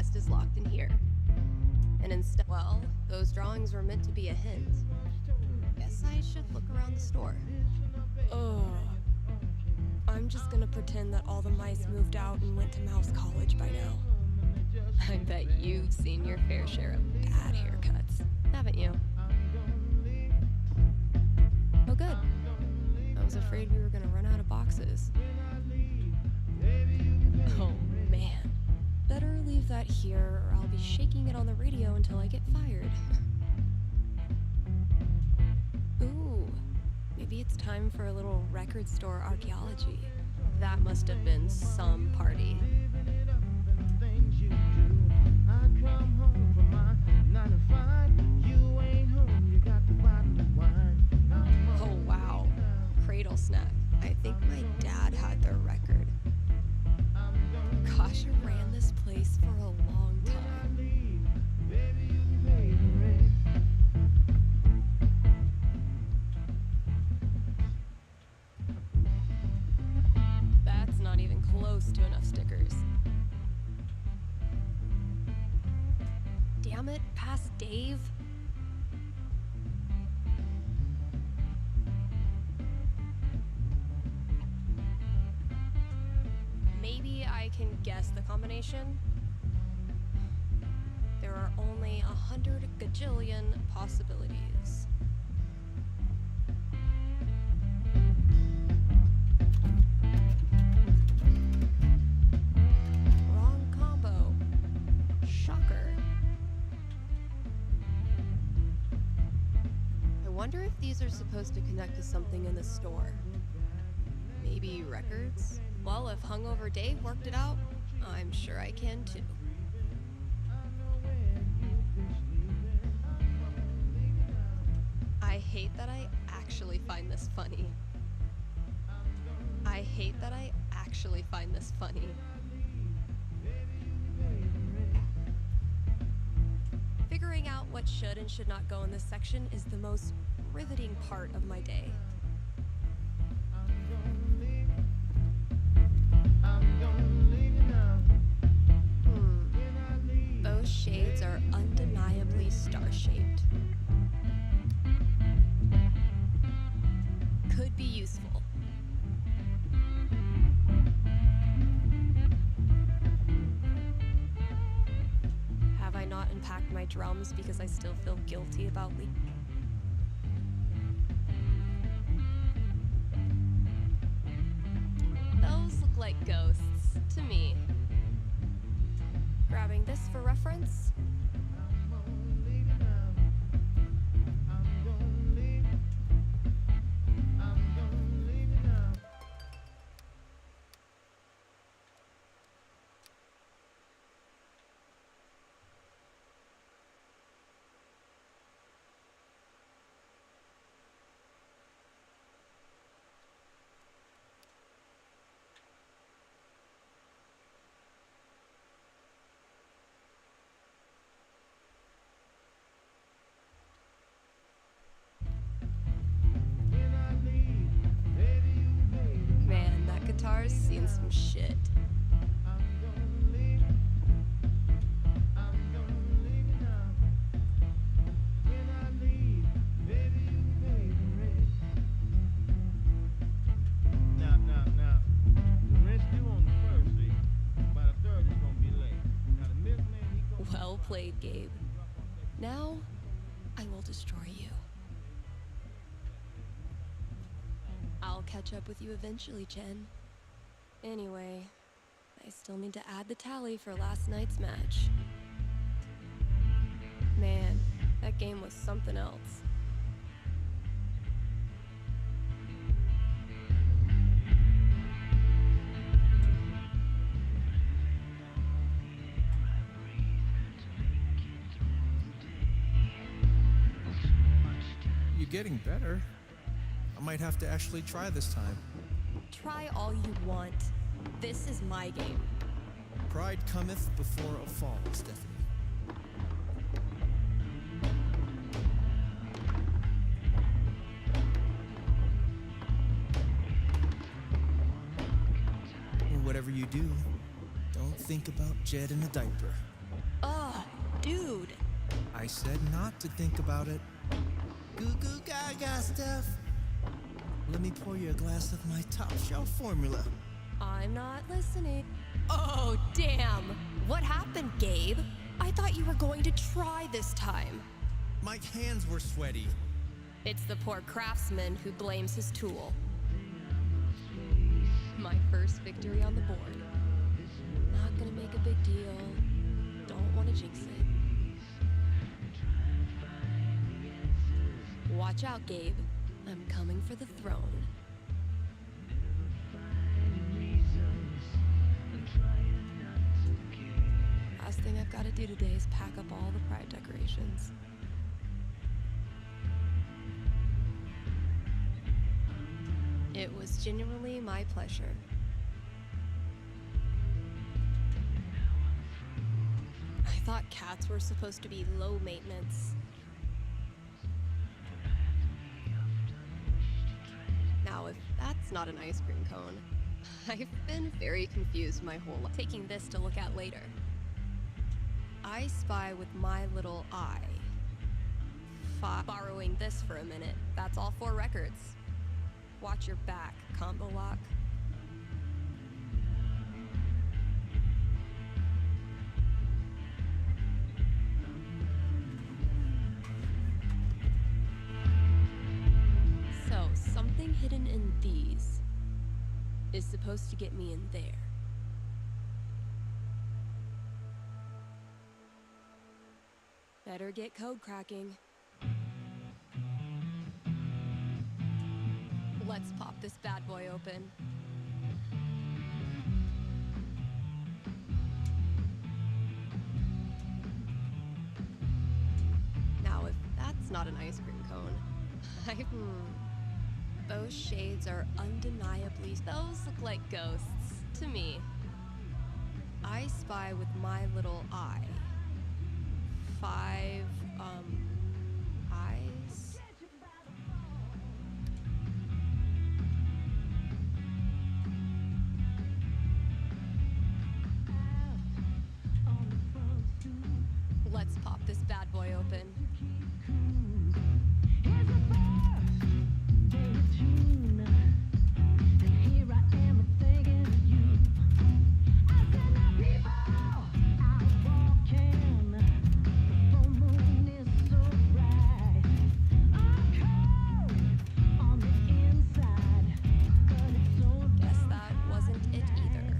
quest is locked in here. And instead, well, those drawings were meant to be a hint. Guess I should look around the store. Ugh. I'm just gonna pretend that all the mice moved out and went to Mouse College by now. I bet you've seen your fair share of bad haircuts, haven't you? Oh, good. I was afraid we were gonna run out of boxes. Oh, man. Better leave that here, or I'll be shaking it on the radio until I get fired. Ooh, maybe it's time for a little record store archaeology. That must have been some party. Oh, wow. Cradle snack. I think my dad had their record. Gosh, I ran this place for a long time. That's not even close to enough stickers. Damn it, past Dave. Maybe I can guess the combination. There are only 100 gajillion possibilities. Wrong combo. Shocker. I wonder if these are supposed to connect to something in the store. Maybe records? Well, if Hungover Dave worked it out, I'm sure I can too. I hate that I actually find this funny. I hate that I actually find this funny. Figuring out what should and should not go in this section is the most riveting part of my day. Those shades are undeniably star-shaped. Could be useful. Have I not unpacked my drums because I still feel guilty about leaving? Those look like ghosts to me. Grabbing this for reference. Man, that guitar's seen some shit. Now. The rest due on the first fee. By the third, it's gonna be late. Now the milkman, he goes. Well played, Gabe. Now, I will destroy you. I'll catch up with you eventually, Jen. Anyway, I still need to add the tally for last night's match. Man, that game was something else. You're getting better. I might have to actually try this time. Try all you want. This is my game. Pride cometh before a fall, Stephanie. Whatever you do, don't think about Jed in a diaper. Dude. I said not to think about it. Goo goo gaga stuff. Let me pour you a glass of my top shelf formula. I'm not listening. Oh, damn! What happened, Gabe? I thought you were going to try this time. My hands were sweaty. It's the poor craftsman who blames his tool. My first victory on the board. Not gonna make a big deal. Don't want to jinx it. Watch out, Gabe. I'm coming for the throne. Last thing I've got to do today is pack up all the pride decorations. It was genuinely my pleasure. I thought cats were supposed to be low maintenance. Now, if that's not an ice cream cone, I've been very confused my whole life. Taking this to look at later. I spy with my little eye. Borrowing this for a minute. That's all 4 records. Watch your back, combo lock. So, something hidden in these is supposed to get me in there. Better get code cracking. Let's pop this bad boy open. Now, if that's not an ice cream cone, those shades are undeniably... Those look like ghosts to me. I spy with my little eye. 5, eyes? Let's pop this bad boy open. Guess that wasn't it either.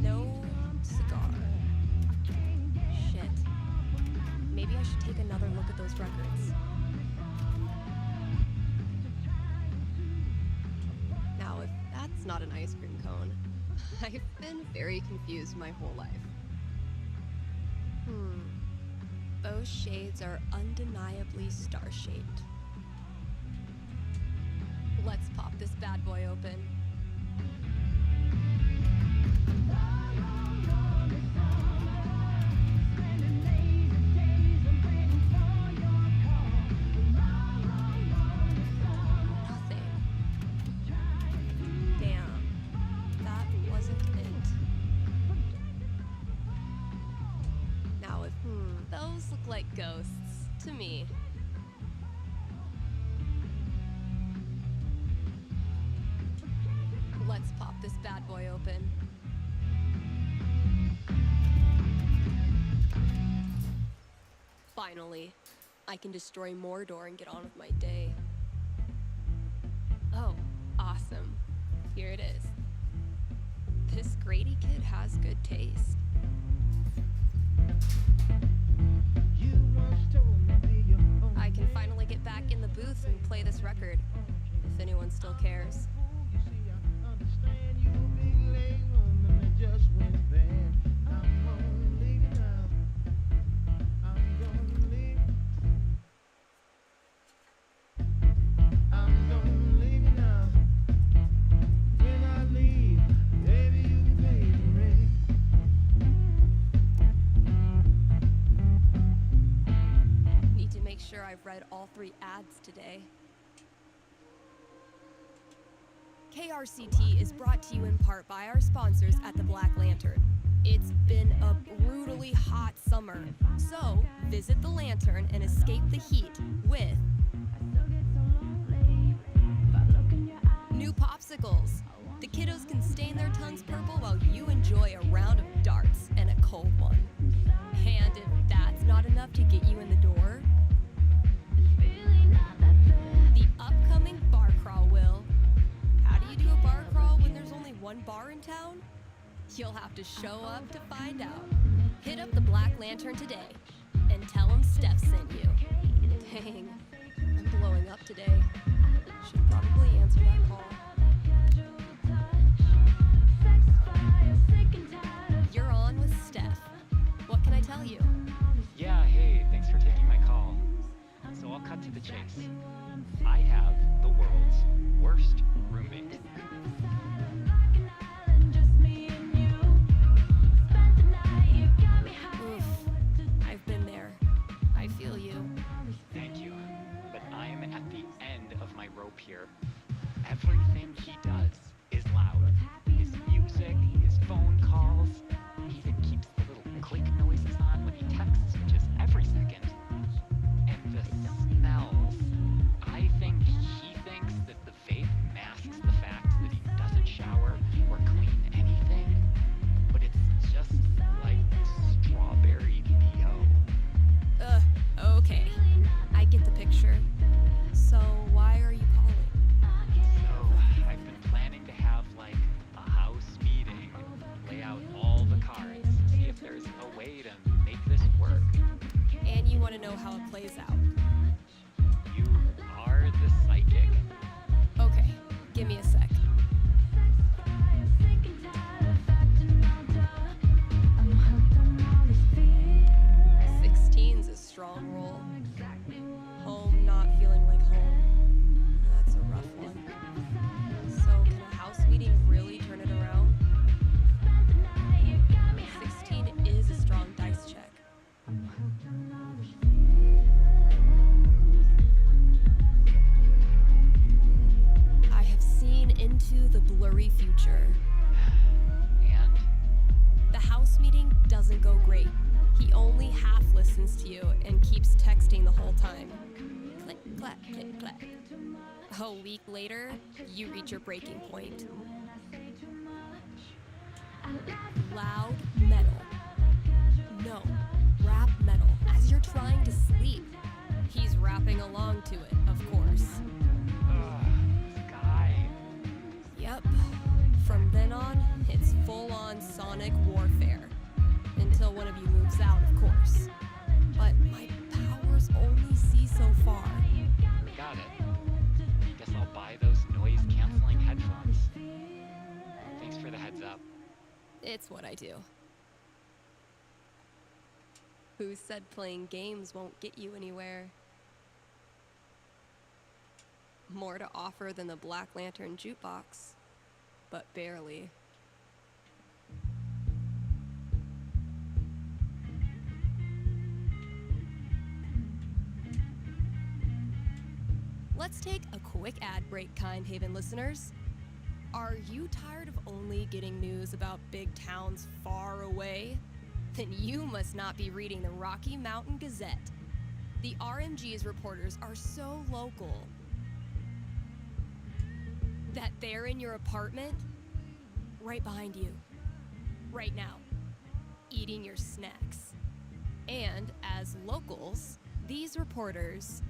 No cigar. Shit. Maybe I should take another look at those records. Now, if that's not an ice cream cone, I've been very confused my whole life. Those shades are undeniably star-shaped. Let's pop this bad boy open. Nothing. Damn. That wasn't it. Now, if those look like ghosts to me. Let's pop this bad boy open. Finally, I can destroy Mordor and get on with my day. Oh, awesome. Here it is. This Grady kid has good taste. I can finally get back in the booth and play this record, if anyone still cares. Need to make sure I've read all 3 ads today. KRCT is brought to you in part by our sponsors at the Black Lantern. It's been a brutally hot summer, so visit the Lantern and escape the heat with new popsicles. The kiddos can stain their tongues purple while you enjoy a round of darts and a cold one. And if that's not enough to get you in the door, the upcoming bar crawl will. How do you do a bar crawl when there's only one bar in town? You'll have to show up to find out. Hit up the Black Lantern today and tell them Steph sent you. Dang, I'm blowing up today. Should probably answer that call. You're on with Steph. What can I tell you? Yeah, hey, thanks for taking my call. So I'll cut to the chase. I have the world's worst roommate. Oof, I've been there. I feel you. Thank you. But I'm at the end of my rope here. Everything he does is loud. His music, his phone calls, he even keeps the little click noises on when he texts, which is every second. And the smells. I think he thinks that the vape masks the fact that he doesn't shower or clean anything, but it's just like strawberry BO. Okay. I get the picture. So why are you calling? So, I've been planning to have like a house meeting, lay out all the cards, see if there's a way to make this work. And you want to know how it plays out. You are the psychic? Okay, give me a sec. Sixteen's a strong roll. Home not feeling like home. That's a rough one. So can a house meeting really turn it around? 16 is a strong dice check. I have seen into the blurry future. And? The house meeting doesn't go great. He only half listens to you and keeps texting the whole time. Click, clack, click, clack. A week later, you reach your breaking point. Loud metal. No, rap metal as you're trying to sleep. He's rapping along to it, of course. Ugh, this guy. Yep. From then on, it's full-on sonic warfare. Until one of you moves out, of course. But my powers only see so far. Got it. Guess I'll buy those noise-canceling headphones. Thanks for the heads up. It's what I do. Who said playing games won't get you anywhere? More to offer than the Black Lantern jukebox, but barely. Let's take a quick ad break, Kind Haven listeners. Are you tired of only getting news about big towns far away? Then you must not be reading the Rocky Mountain Gazette. The RMG's reporters are so local that they're in your apartment, right behind you, right now, eating your snacks. And as locals, these reporters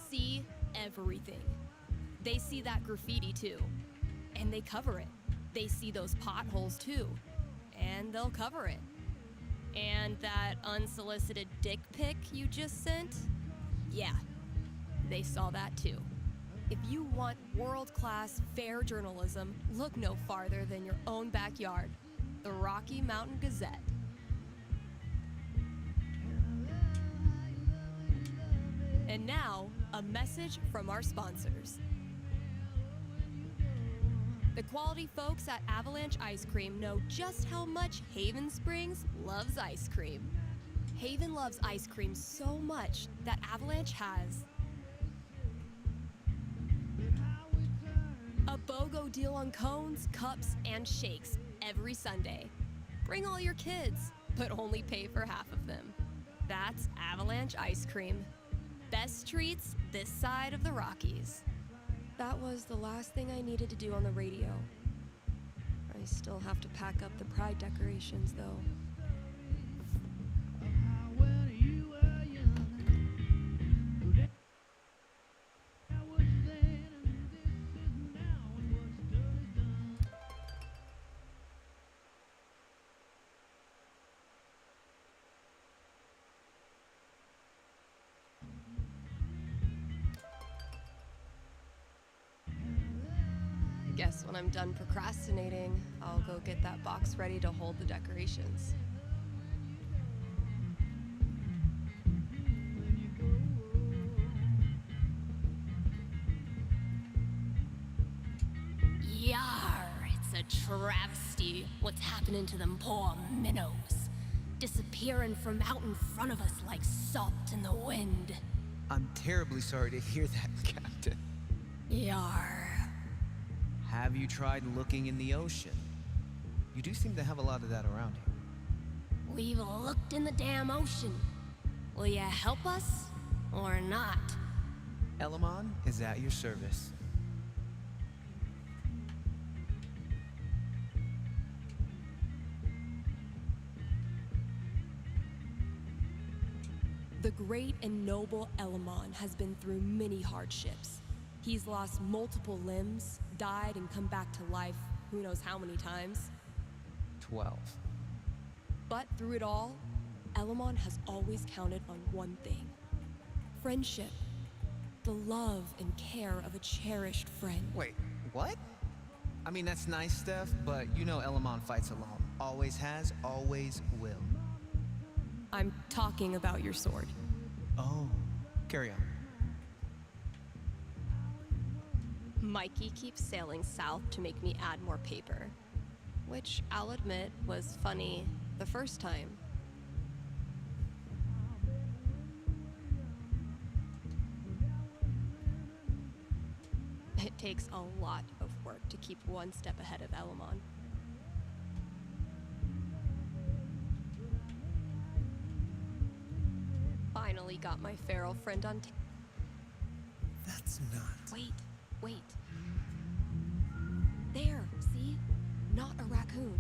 see everything. They see that graffiti too, and they cover it. They see those potholes too, and they'll cover it. And that unsolicited dick pic you just sent? Yeah, they saw that too. If you want world-class, fair journalism, look no farther than your own backyard, the Rocky Mountain Gazette. And now, a message from our sponsors. The quality folks at Avalanche Ice Cream know just how much Haven Springs loves ice cream. Haven loves ice cream so much that Avalanche has a BOGO deal on cones, cups, and shakes every Sunday. Bring all your kids, but only pay for half of them. That's Avalanche Ice Cream. Best treats this side of the Rockies. That was the last thing I needed to do on the radio. I still have to pack up the pride decorations, though. Guess when I'm done procrastinating, I'll go get that box ready to hold the decorations. Yar, it's a travesty what's happening to them poor minnows. Disappearing from out in front of us like salt in the wind. I'm terribly sorry to hear that, Captain. Yar. Have you tried looking in the ocean? You do seem to have a lot of that around here. We've looked in the damn ocean. Will you help us or not? Elamon is at your service. The great and noble Elamon has been through many hardships. He's lost multiple limbs, died and come back to life who knows how many times. 12. But through it all, Elamon has always counted on one thing. Friendship. The love and care of a cherished friend. Wait, what? I mean, that's nice stuff, but you know Elamon fights alone. Always has, always will. I'm talking about your sword. Oh, carry on. Mikey keeps sailing south to make me add more paper, which I'll admit was funny the first time. It takes a lot of work to keep one step ahead of Elamon. Finally got my feral friend on tape. That's not... Wait. There, see? Not a raccoon.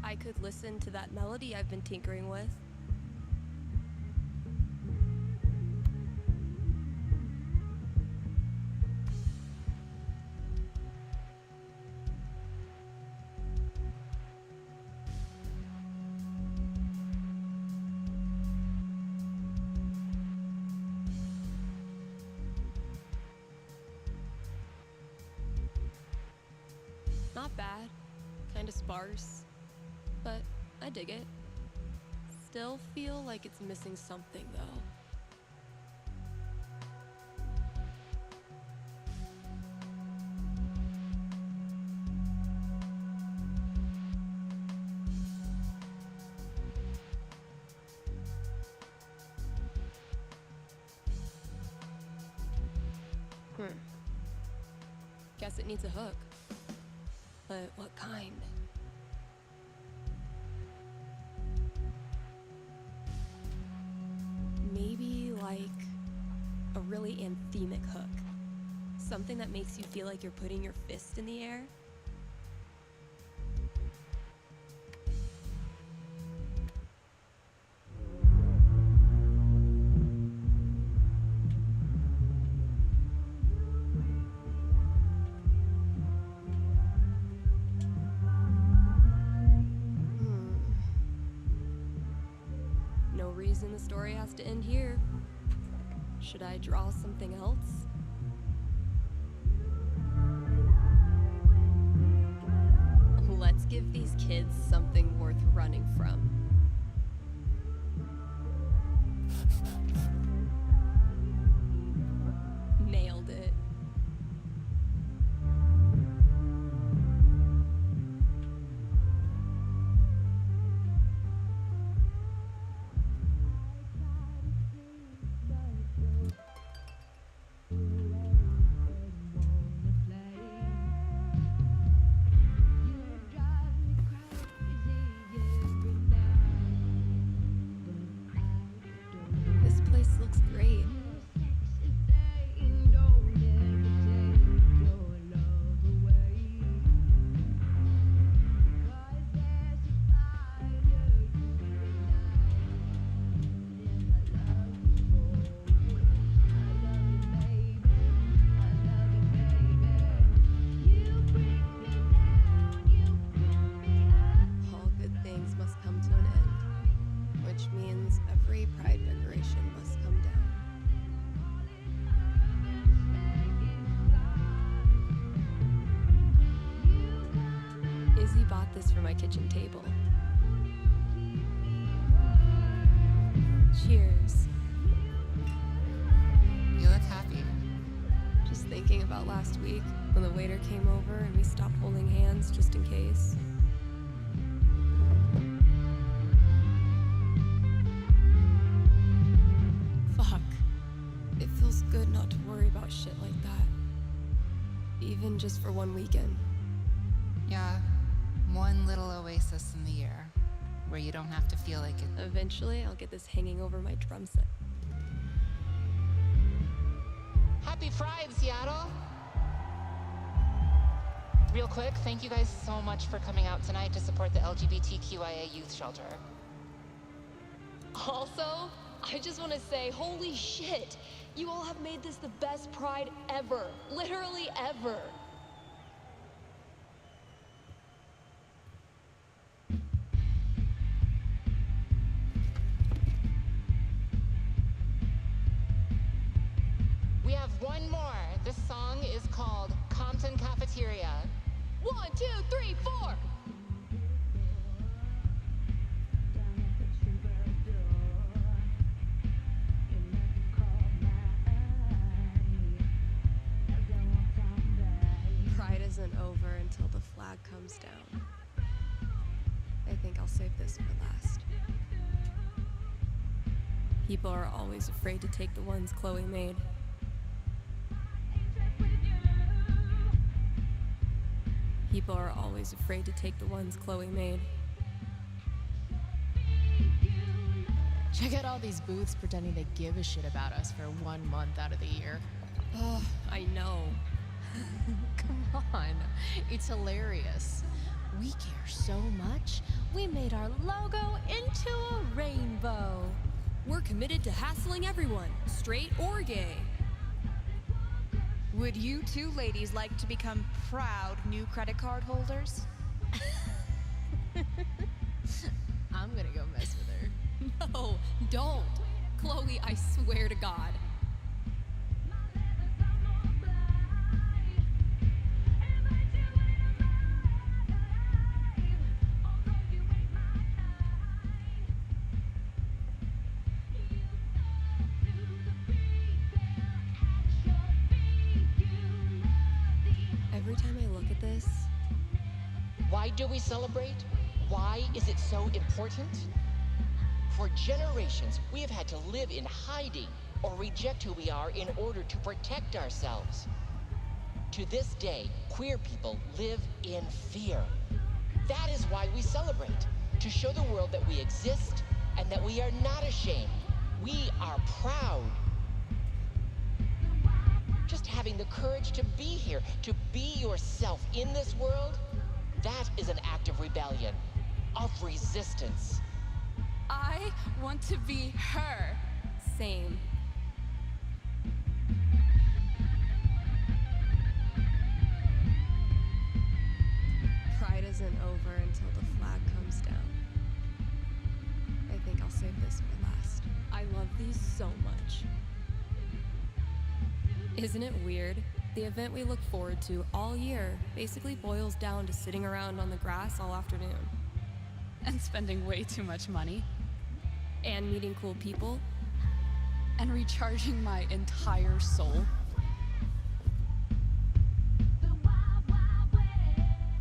I could listen to that melody I've been tinkering with. Not bad, kinda sparse, but I dig it. Still feel like it's missing something though. Guess it needs a hook. But what kind? Maybe like a really anthemic hook. Something that makes you feel like you're putting your fist in the air. No reason the story has to end here. Should I draw something else? Let's give these kids something worth running from. Nailed it. bought this for my kitchen table. Cheers. You look happy. Just thinking about last week when the waiter came over and we stopped holding hands just in case. Fuck. It feels good not to worry about shit like that. Even just for one weekend. Yeah, one little oasis in the year where you don't have to feel like it. Eventually, I'll get this hanging over my drum set. Happy Pride, Seattle! Real quick, thank you guys so much for coming out tonight to support the LGBTQIA youth shelter. Also, I just want to say, holy shit! You all have made this the best Pride ever. Literally ever. We have one more. This song is called Compton Cafeteria. 1, 2, 3, 4! Pride isn't over until the flag comes down. I think I'll save this for last. People are always afraid to take the ones Chloe made. People are always afraid to take the ones Chloe made. Check out all these booths pretending to give a shit about us for 1 month out of the year. Oh, I know. Come on, it's hilarious. We care so much, we made our logo into a rainbow. We're committed to hassling everyone, straight or gay. Would you two ladies like to become proud new credit card holders? I'm gonna go mess with her. No, don't. Chloe, I swear to God. Every time I look at this, Why do we celebrate? Why is it so important? For generations, we have had to live in hiding or reject who we are in order to protect ourselves. To this day, queer people live in fear. That is why we celebrate, to show the world that we exist and that we are not ashamed. We are proud. Just having the courage to be here, to be yourself in this world, that is an act of rebellion, of resistance. I want to be her. same. Pride isn't over until the flag comes down. I think I'll save this for last. I love these so much. Isn't it weird? The event we look forward to all year basically boils down to sitting around on the grass all afternoon. And spending way too much money. And meeting cool people. And recharging my entire soul.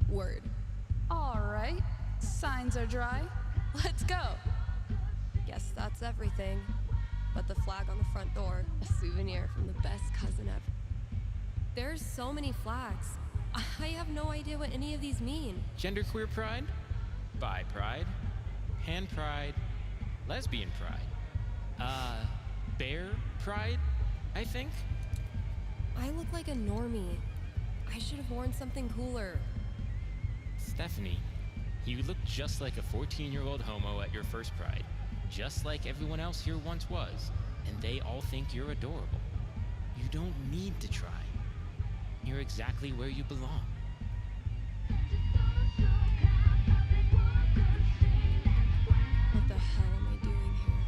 Word. All right, signs are dry. Let's go. Guess that's everything. But the flag on the front door, a souvenir from the best cousin ever. There's so many flags. I have no idea what any of these mean. Genderqueer pride, bi pride, pan pride, lesbian pride, bear pride, I think. I look like a normie. I should have worn something cooler. Stephanie, you look just like a 14-year-old homo at your first pride. Just like everyone else here once was. And they all think you're adorable. You don't need to try. You're exactly where you belong. What the hell am I doing here?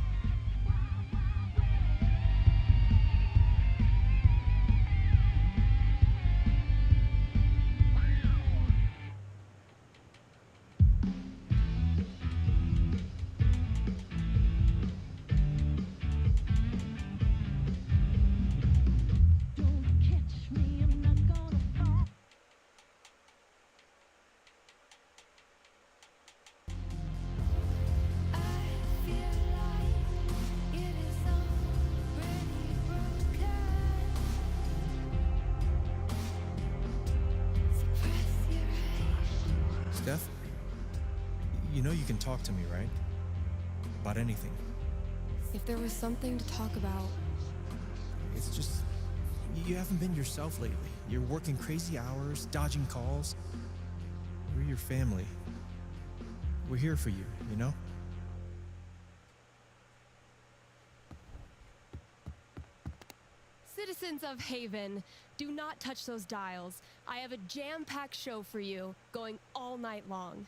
You know you can talk to me, right? About anything. If there was something to talk about, It's just, you haven't been yourself lately. You're working crazy hours, dodging calls. We're your family. We're here for you, you know? citizens of Haven, do not touch those dials. I have a jam-packed show for you, going all night long.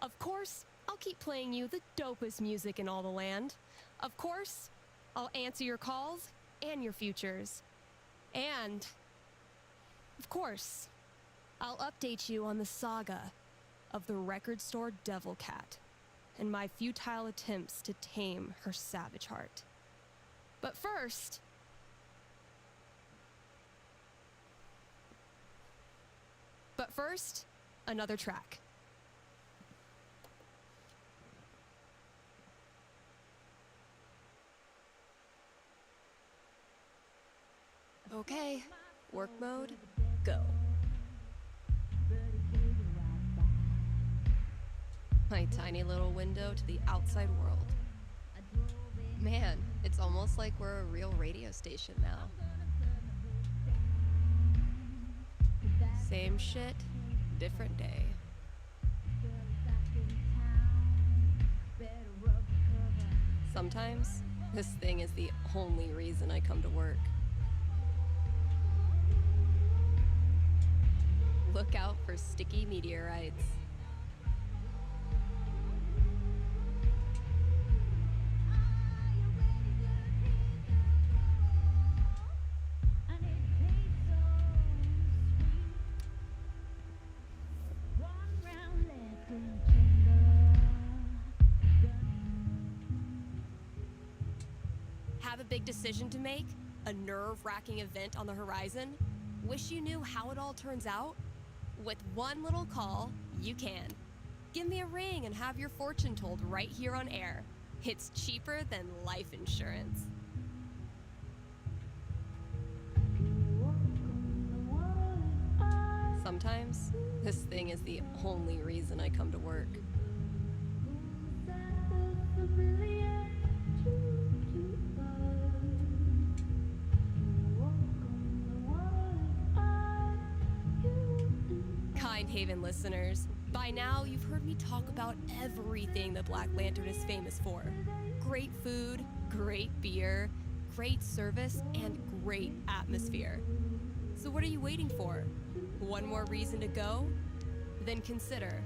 Of course, I'll keep playing you the dopest music in all the land. Of course, I'll answer your calls and your futures. And, of course, I'll update you on the saga of the record store Devil Cat and my futile attempts to tame her savage heart. But first, another track. Okay, work mode, go. My tiny little window to the outside world. Man, it's almost like we're a real radio station now. Same shit, different day. Sometimes, this thing is the only reason I come to work. Look out for sticky meteorites. Have a big decision to make? A nerve-wracking event on the horizon? Wish you knew how it all turns out? With one little call, you can. Give me a ring and have your fortune told right here on air. It's cheaper than life insurance. Sometimes, this thing is the only reason I come to work. Kind Haven listeners, by now you've heard me talk about everything the Black Lantern is famous for. Great food, great beer, great service, and great atmosphere. So what are you waiting for? One more reason to go? Then consider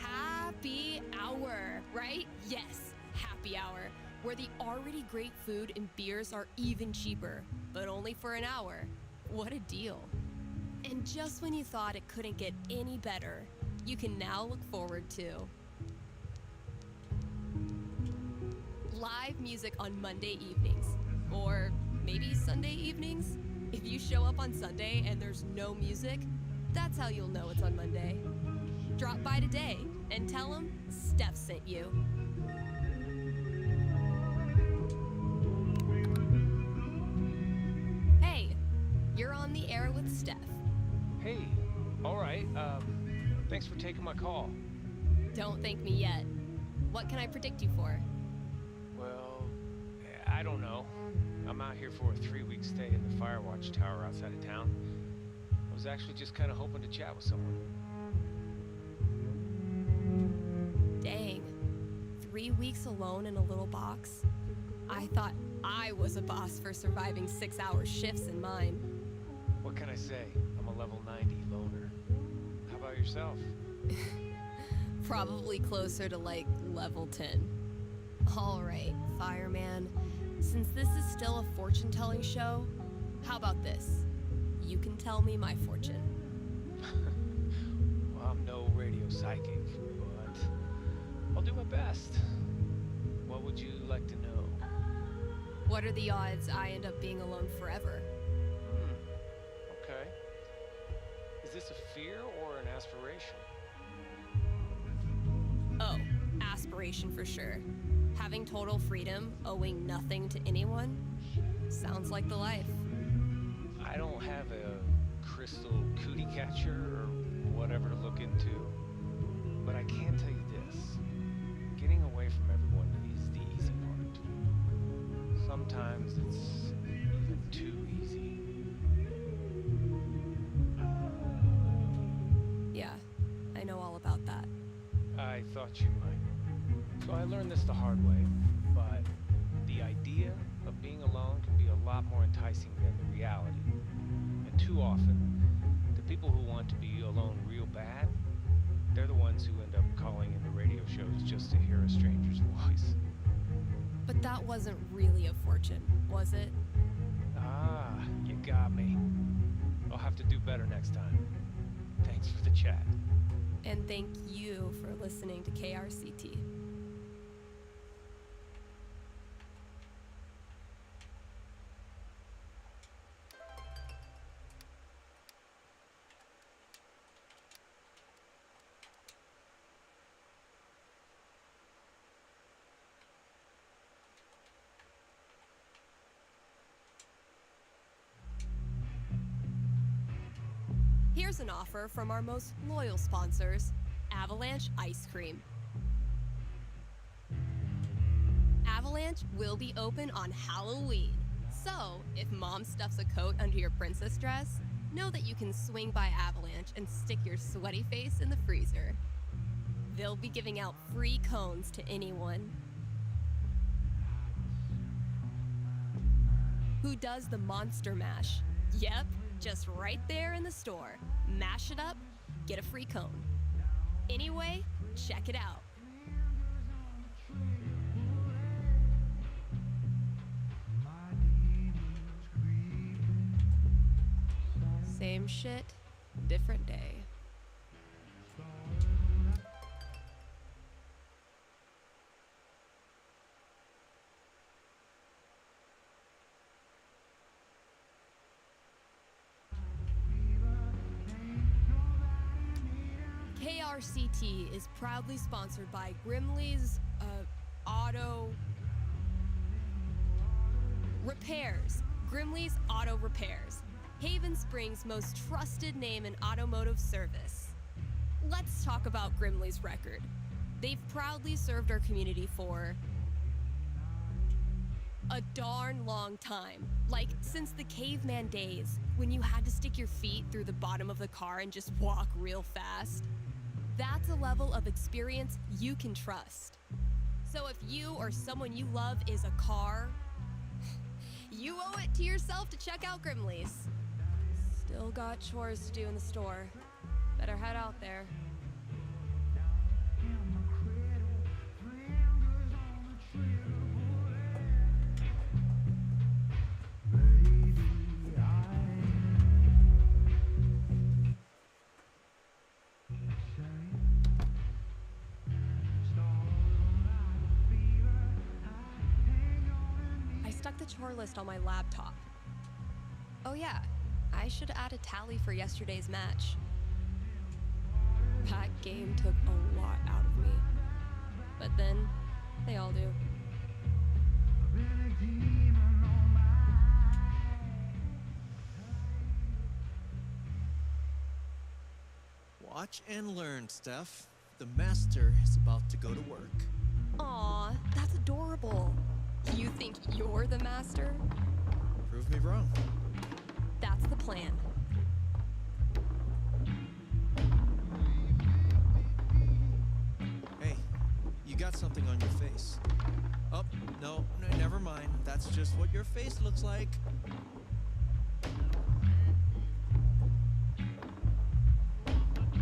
happy hour, right? Yes, happy hour, where the already great food and beers are even cheaper, but only for an hour. What a deal. And just when you thought it couldn't get any better, you can now look forward to live music on Monday evenings, or maybe Sunday evenings. If you show up on Sunday and there's no music, that's how you'll know it's on Monday. Drop by today and tell them Steph sent you. Hey, you're on the air with Steph. Hey, all right. Thanks for taking my call. Don't thank me yet. What can I predict you for? Well, I don't know. I'm out here for a 3-week stay in the Firewatch Tower outside of town. I was actually just kind of hoping to chat with someone. Dang. 3 weeks alone in a little box? I thought I was a boss for surviving 6-hour shifts in mine. What can I say? I'm a level 90 loner. How about yourself? Probably closer to like level 10. All right, fireman. Since this is still a fortune-telling show, how about this? You can tell me my fortune. Well, I'm no radio psychic, but I'll do my best. What would you like to know? What are the odds I end up being alone forever? Okay. Is this a fear or an aspiration? Oh, aspiration for sure. Having total freedom, owing nothing to anyone, sounds like the life. I don't have a crystal cootie catcher or whatever to look into. But I can tell you this. Getting away from everyone is the easy part. Sometimes it's even too easy. Yeah, I know all about that. I thought you might. So I learned this the hard way, but the idea of being alone can be a lot more enticing than the reality. And too often, the people who want to be alone real bad, they're the ones who end up calling in the radio shows just to hear a stranger's voice. But that wasn't really a fortune, was it? Ah, you got me. I'll have to do better next time. Thanks for the chat. And thank you for listening to KRCT. Here's an offer from our most loyal sponsors, Avalanche Ice Cream. Avalanche will be open on Halloween. So, if mom stuffs a coat under your princess dress, know that you can swing by Avalanche and stick your sweaty face in the freezer. They'll be giving out free cones to anyone who does the Monster Mash. Yep, just right there in the store. Mash it up, get a free cone. Anyway, check it out. Same shit, different day. KRCT is proudly sponsored by Grimley's Auto Repairs. Grimley's Auto Repairs, Haven Springs' most trusted name in automotive service. Let's talk about Grimley's record. They've proudly served our community for a darn long time. Like, since the caveman days, when you had to stick your feet through the bottom of the car and just walk real fast. That's a level of experience you can trust. So if you or someone you love is a car, you owe it to yourself to check out Grimley's. Still got chores to do in the store. Better head out there. The chore list on my laptop. Oh yeah, I should add a tally for yesterday's match. That game took a lot out of me. But then, they all do. Watch and learn, Steph. The master is about to go to work. Aw, that's adorable. You think you're the master? Prove me wrong. That's the plan. Hey, you got something on your face. Oh, no, never mind. That's just what your face looks like.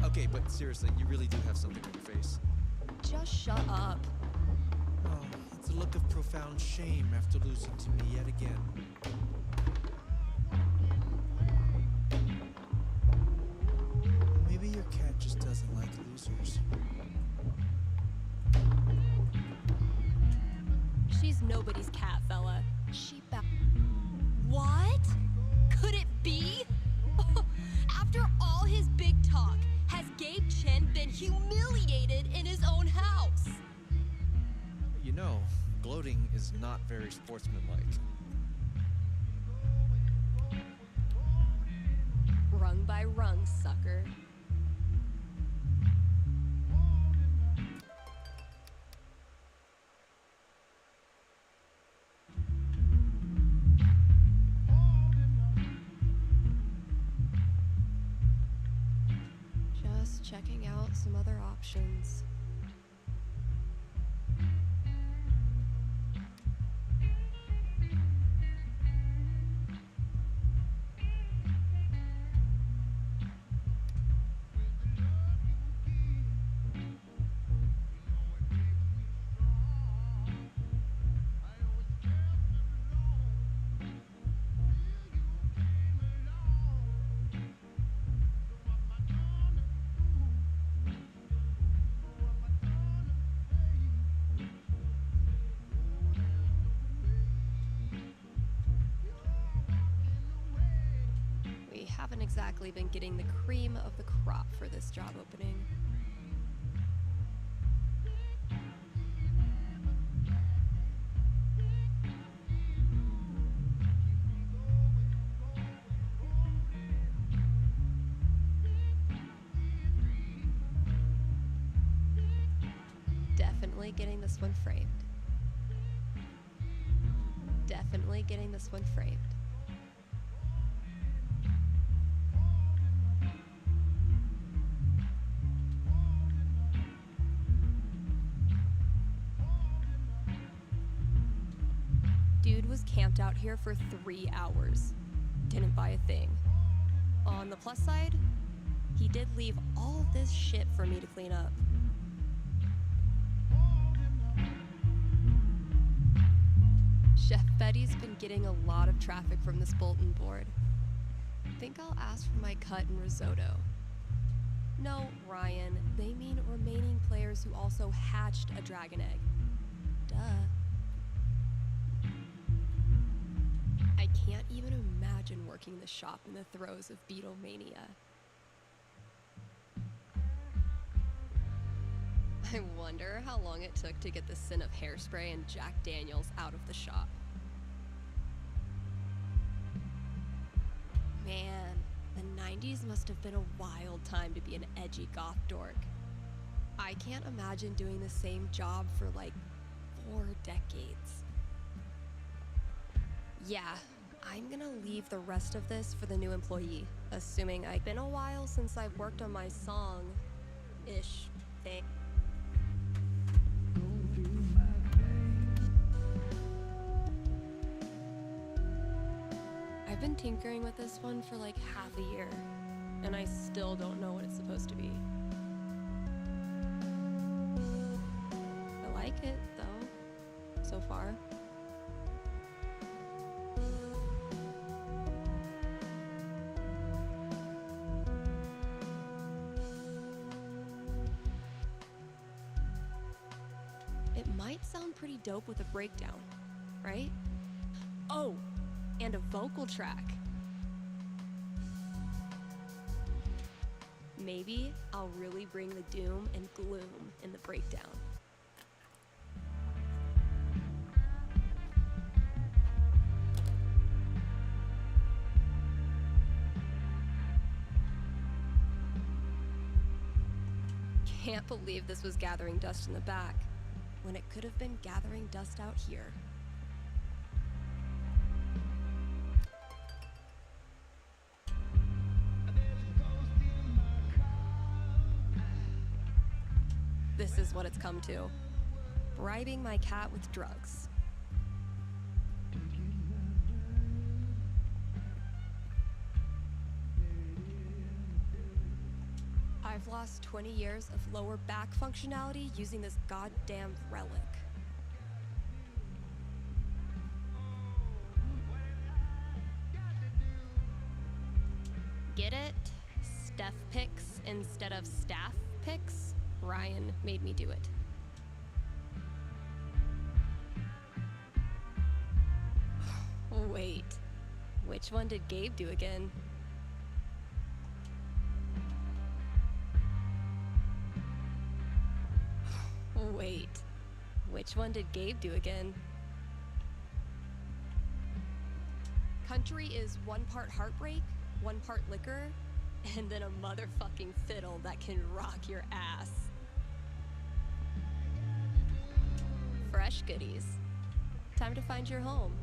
Okay, but seriously, you really do have something on your face. Just shut up. Oh, it's a look of profound shame after losing to me yet again. Maybe your cat just doesn't like losers. She's nobody's cat, fella. What? Could it be? After all his big talk, has Gabe Chen been humiliated in his own house? You know, gloating is not very sportsmanlike. Rung by rung, sucker. out some other options. We haven't exactly been getting the cream of the crop for this job opening. Definitely getting this one framed. Definitely getting this one framed. Dude was camped out here for 3 hours. Didn't buy a thing. On the plus side, he did leave all this shit for me to clean up. Chef Betty's been getting a lot of traffic from this bulletin board. Think I'll ask for my cut in risotto. No, Ryan, they mean remaining players who also hatched a dragon egg. Duh. I can't even imagine working the shop in the throes of Beatlemania. I wonder how long it took to get the scent of hairspray and Jack Daniels out of the shop. Man, the 90s must have been a wild time to be an edgy goth dork. I can't imagine doing the same job for like 4 decades. Yeah, I'm gonna leave the rest of this for the new employee, assuming I've been a while since I've worked on my song-ish thing. I've been tinkering with this one for like half a year, and I still don't know what it's supposed to be. I like it, though, so far. It might sound pretty dope with a breakdown, right? Oh! And a vocal track. Maybe I'll really bring the doom and gloom in the breakdown. Can't believe this was gathering dust in the back, when it could have been gathering dust out here. This is what it's come to. Bribing my cat with drugs. I've lost 20 years of lower back functionality using this goddamn relic. Get it? Steph picks instead of staff picks? Ryan made me do it. Wait, which one did Gabe do again? Wait, which one did Gabe do again? Country is 1 part heartbreak, 1 part liquor, and then a motherfucking fiddle that can rock your ass. Fresh goodies. Time to find your home.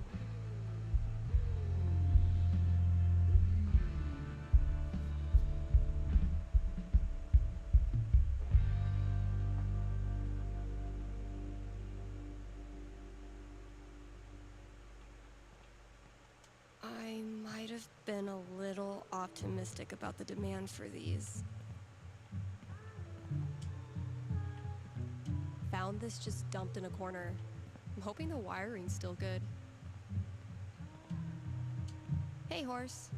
I've been a little optimistic about the demand for these. Found this just dumped in a corner. I'm hoping the wiring's still good. Hey, horse.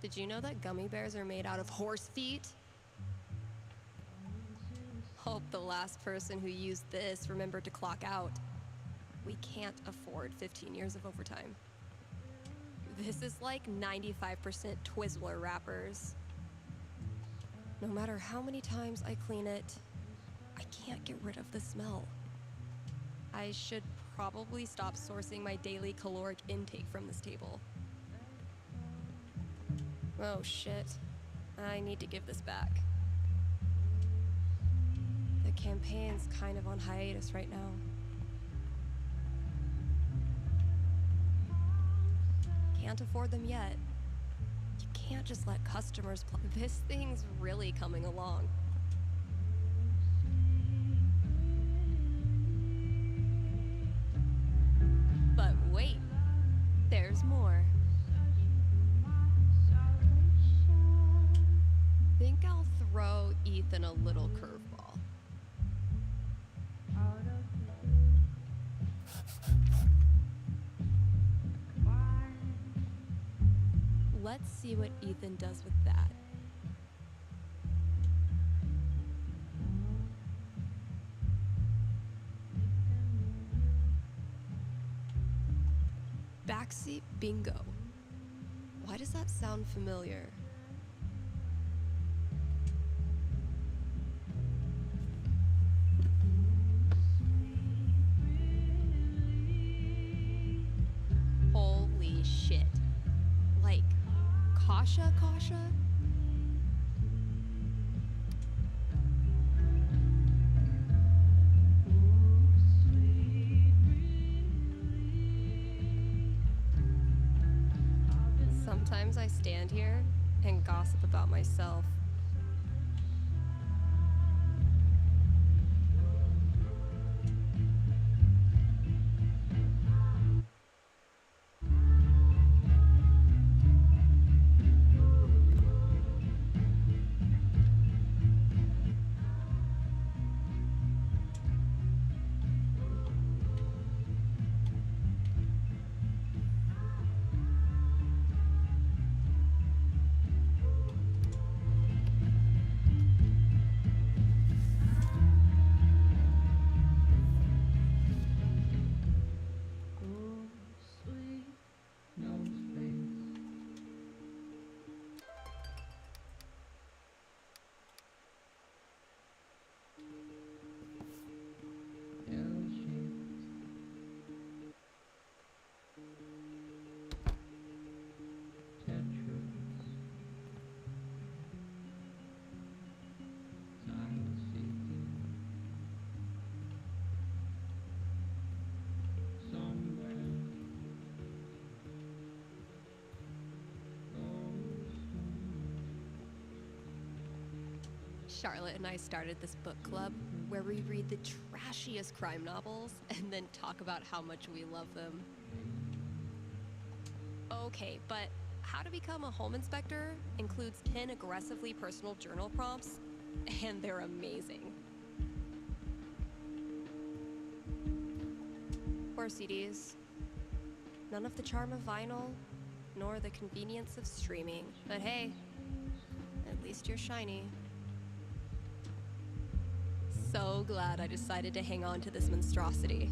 Did you know that gummy bears are made out of horse feet? Hope the last person who used this remembered to clock out. We can't afford 15 years of overtime. This is like 95% Twizzler wrappers. No matter how many times I clean it, I can't get rid of the smell. I should probably stop sourcing my daily caloric intake from this table. Oh shit. I need to give this back. The campaign's kind of on hiatus right now. Can't afford them yet. You can't just let customers This thing's really coming along. But wait, there's more. Think I'll throw Ethan a little curveball. Let's see what Ethan does with that. Backseat bingo. Why does that sound familiar? Holy shit. Like, Kasha? Sometimes I stand here and gossip about myself. Charlotte and I started this book club where we read the trashiest crime novels and then talk about how much we love them. Okay, but how to become a home inspector includes 10 aggressively personal journal prompts, and they're amazing. Poor CDs. None of the charm of vinyl, nor the convenience of streaming. But hey, at least you're shiny. So glad I decided to hang on to this monstrosity.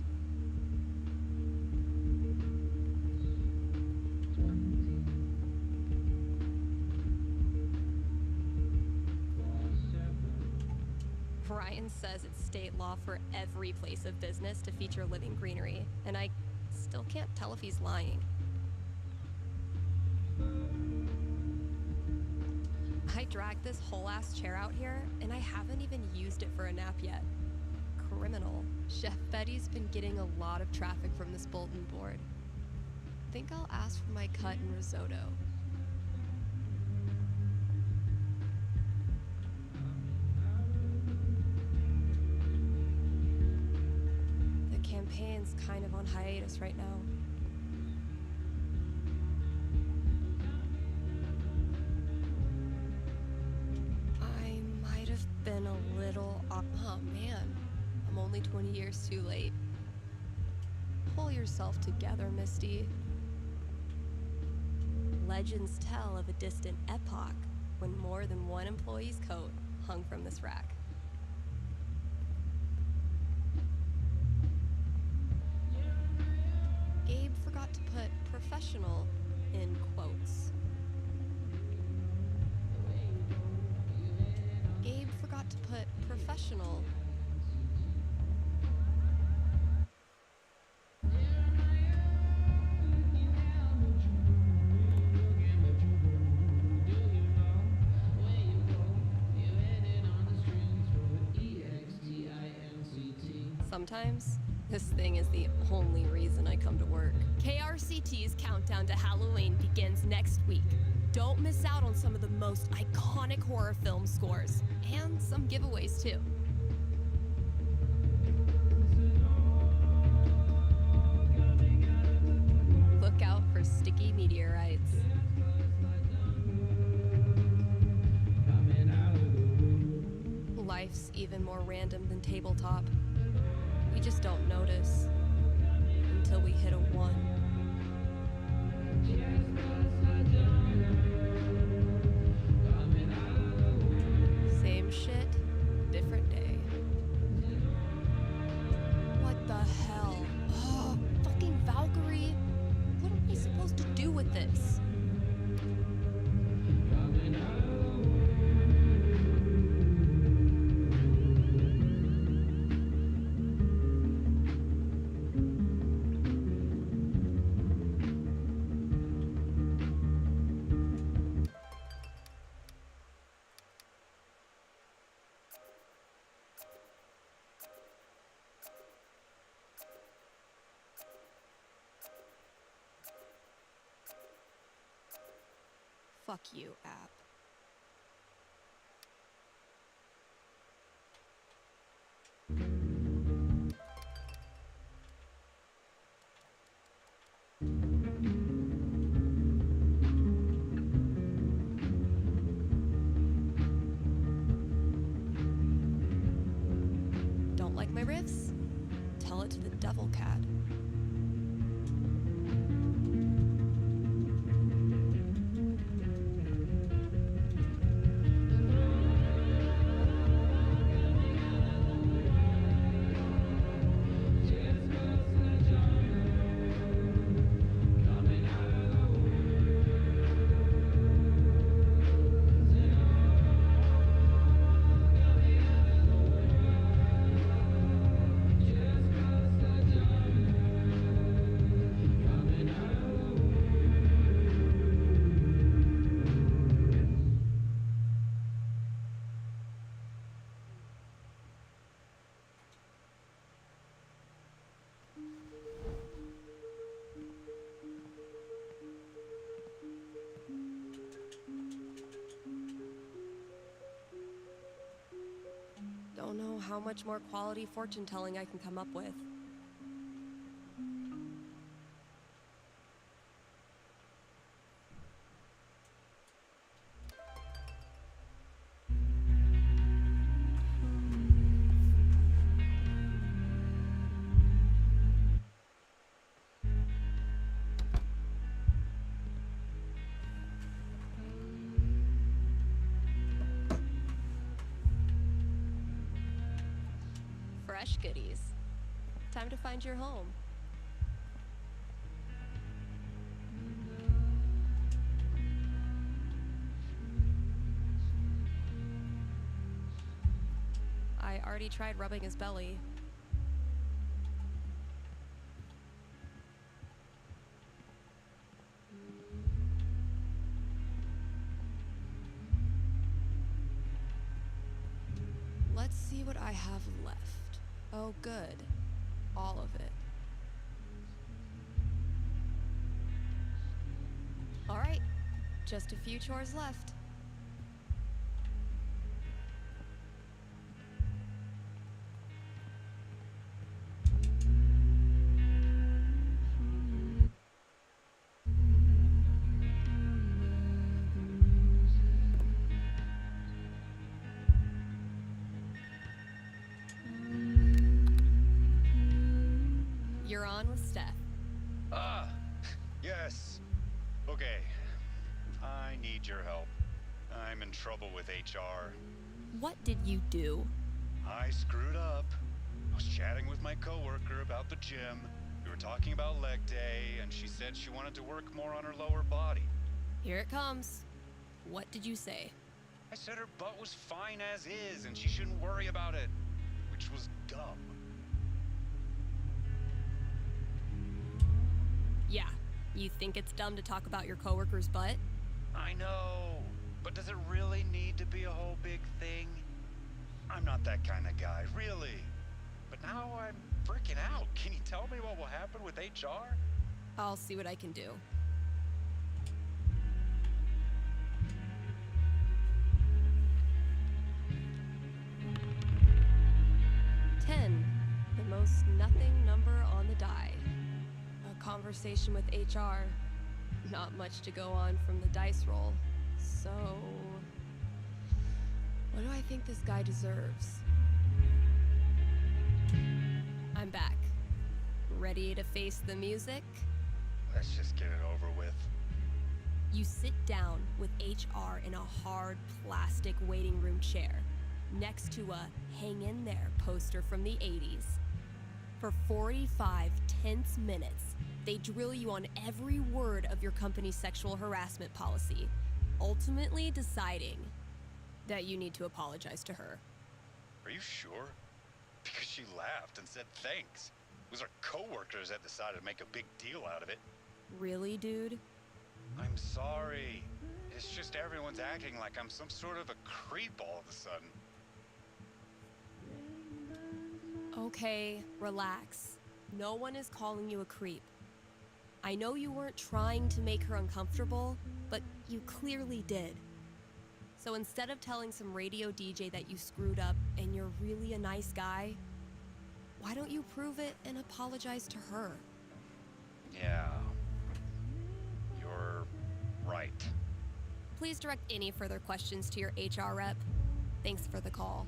Ryan says it's state law for every place of business to feature living greenery, and I still can't tell if he's lying. I dragged this whole ass chair out here, and I haven't even used it for a nap yet. Criminal. Chef Betty's been getting a lot of traffic from this bulletin board. Think I'll ask for my cut in risotto. The campaign's kind of on hiatus right now. only 20 years too late. Pull yourself together, Misty. Legends tell of a distant epoch when more than one employee's coat hung from this rack. Gabe forgot to put professional in quotes. Gabe forgot to put professional. Sometimes, this thing is the only reason I come to work. KRCT's countdown to Halloween begins next week. Don't miss out on some of the most iconic horror film scores, and some giveaways too. Look out for sticky meteorites. Life's even more random than tabletop. We just don't notice until we hit a 1. Same shit, different day. What the hell? Oh, fucking Valkyrie. What am I supposed to do with this? Fuck you, app. Don't like my riffs? Tell it to the devil cat. Don't know how much more quality fortune telling I can come up with. Fresh goodies. Time to find your home. I already tried rubbing his belly. Let's see what I have left. Oh, good. All of it. All right, just a few chores left. need your help. I'm in trouble with HR. What did you do? I screwed up. I was chatting with my coworker about the gym. We were talking about leg day, and she said she wanted to work more on her lower body. Here it comes. What did you say? I said her butt was fine as is, and she shouldn't worry about it, which was dumb. Yeah, you think it's dumb to talk about your coworker's butt? I know, but does it really need to be a whole big thing? I'm not that kind of guy, really. But now I'm freaking out. Can you tell me what will happen with HR? I'll see what I can do. The most nothing number on the die. A conversation with HR. Not much to go on from the dice roll. So, what do I think this guy deserves? I'm back. Ready to face the music? Let's just get it over with. You sit down with HR in a hard plastic waiting room chair next to a "Hang in there" poster from the 80s. For 45 tense minutes, they drill you on every word of your company's sexual harassment policy, ultimately deciding that you need to apologize to her. Are you sure? Because she laughed and said thanks. It was our coworkers that decided to make a big deal out of it. Really, dude? I'm sorry. It's just everyone's acting like I'm some sort of a creep all of a sudden. Okay, relax. No one is calling you a creep. I know you weren't trying to make her uncomfortable, but you clearly did. So instead of telling some radio DJ that you screwed up and you're really a nice guy, why don't you prove it and apologize to her? Yeah. You're right. Please direct any further questions to your HR rep. Thanks for the call.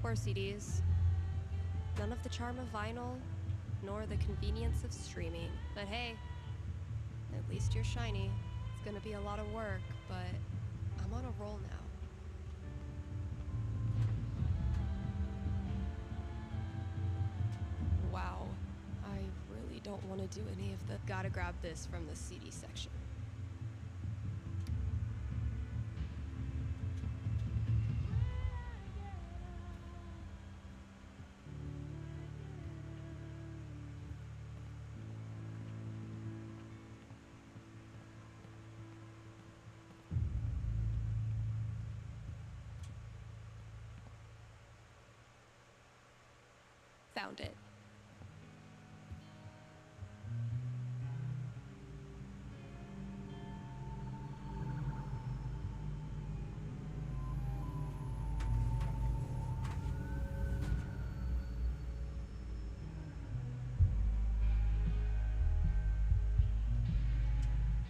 Poor CDs. None of the charm of vinyl, nor the convenience of streaming. But hey, at least you're shiny. It's gonna be a lot of work, but I'm on a roll now. Wow, I really don't want to do any of the gotta grab this from the CD section. Found it.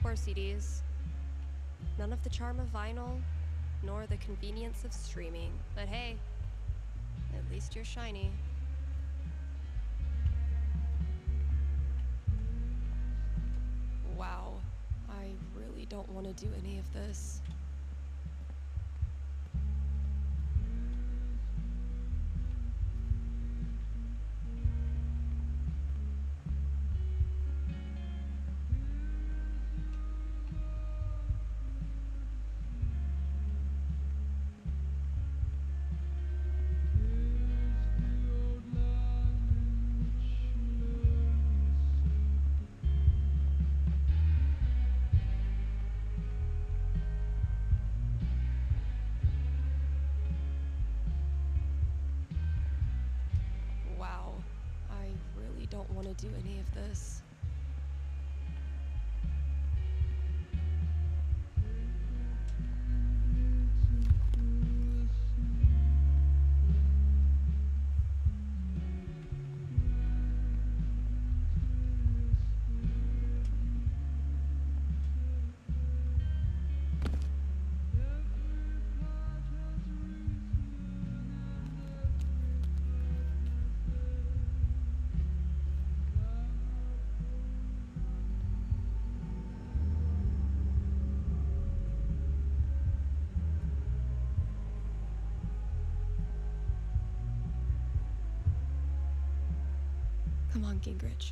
Poor CDs. None of the charm of vinyl, nor the convenience of streaming. But hey, at least you're shiny. Wow, I really don't want to do any of this. Wow, I really don't want to do any of this. on, Gingrich.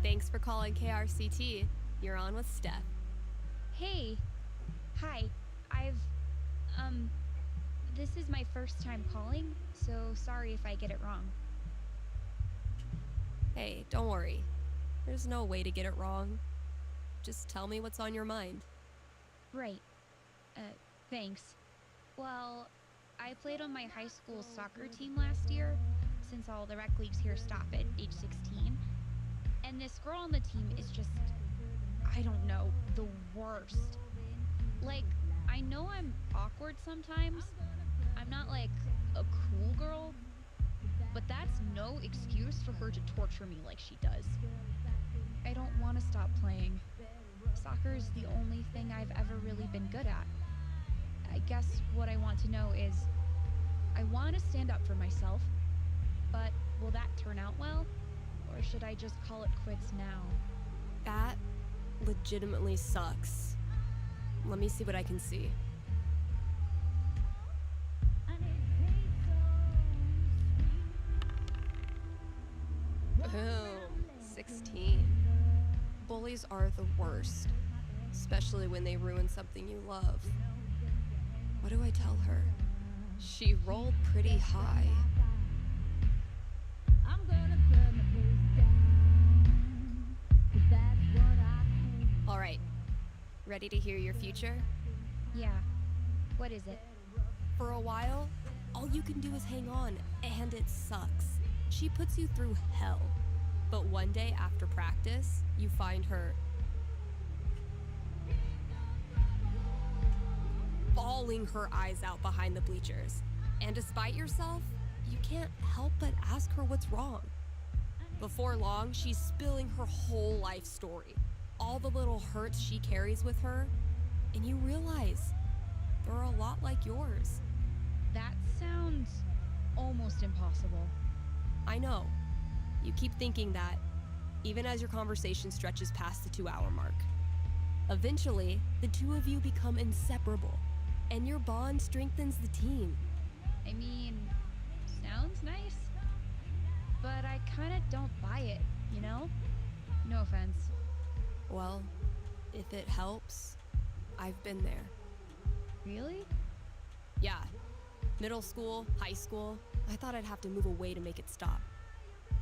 Thanks for calling KRCT. You're on with Steph. Hey. Hi. This is my first time calling, so sorry if I get it wrong. Hey, don't worry. There's no way to get it wrong. Just tell me what's on your mind. Right. Thanks. Well, I played on my high school soccer team last year, since all the rec leagues here stop at age 16. And this girl on the team is just, I don't know, the worst. Like, I know I'm awkward sometimes. I'm not like a cool girl, but that's no excuse for her to torture me like she does. I don't want to stop playing. Soccer is the only thing I've ever really been good at. I guess what I want to know is, I want to stand up for myself, but will that turn out well? Or should I just call it quits now? That legitimately sucks. Let me see what I can see. Boom. 16. Bullies are the worst, especially when they ruin something you love. What do I tell her? She rolled pretty high. All right. Ready to hear your future? Yeah. What is it? For a while, all you can do is hang on, and it sucks. She puts you through hell. But one day after practice, you find her bawling her eyes out behind the bleachers. And despite yourself, you can't help but ask her what's wrong. Before long, she's spilling her whole life story, all the little hurts she carries with her, and you realize they're a lot like yours. That sounds almost impossible. I know. You keep thinking that, even as your conversation stretches past the 2-hour mark. Eventually, the two of you become inseparable, and your bond strengthens the team. I mean, sounds nice, but I kinda don't buy it, you know? No offense. Well, if it helps, I've been there. Really? Yeah. Middle school, high school, I thought I'd have to move away to make it stop.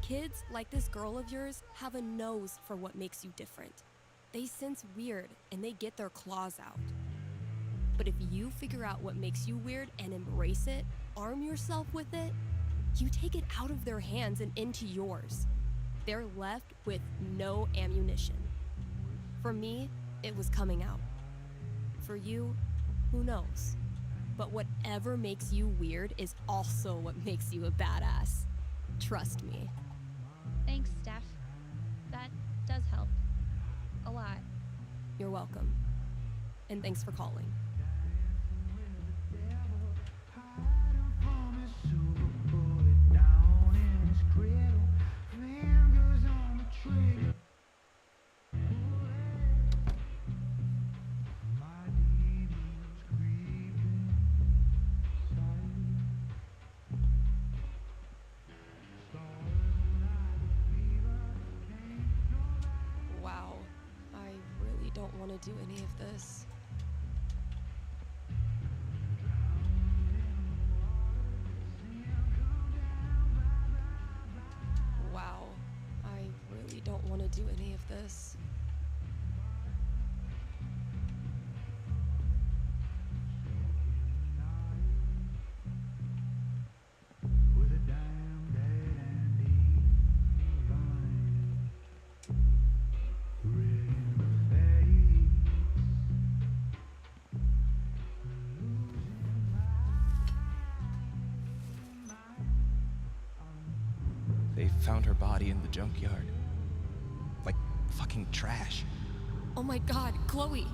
Kids like this girl of yours have a nose for what makes you different. They sense weird and they get their claws out. But if you figure out what makes you weird and embrace it, arm yourself with it, you take it out of their hands and into yours. They're left with no ammunition. For me, it was coming out. For you, who knows? But whatever makes you weird is also what makes you a badass. Trust me. Thanks, Steph. That does help. A lot. You're welcome. And thanks for calling. Wow, I really don't want to do any of this. Wow, I really don't want to do any of this. They found her body in the junkyard. Like fucking trash. Oh my god, Chloe!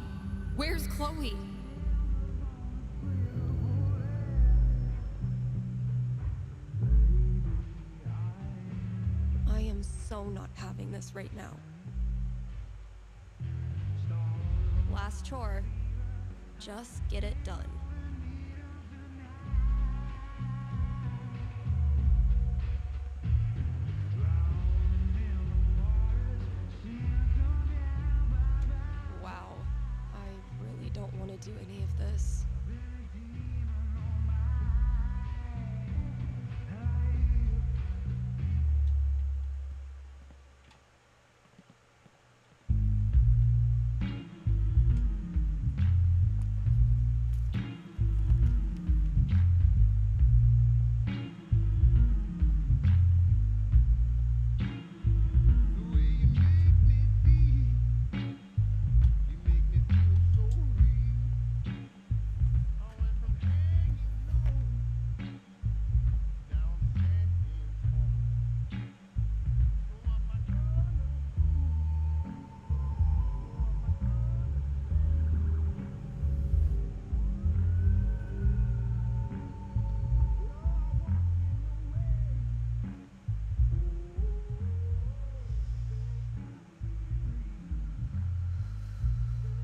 Where's Chloe? I am so not having this right now. Last chore. Just get it done. Wow, I really don't want to do any of this.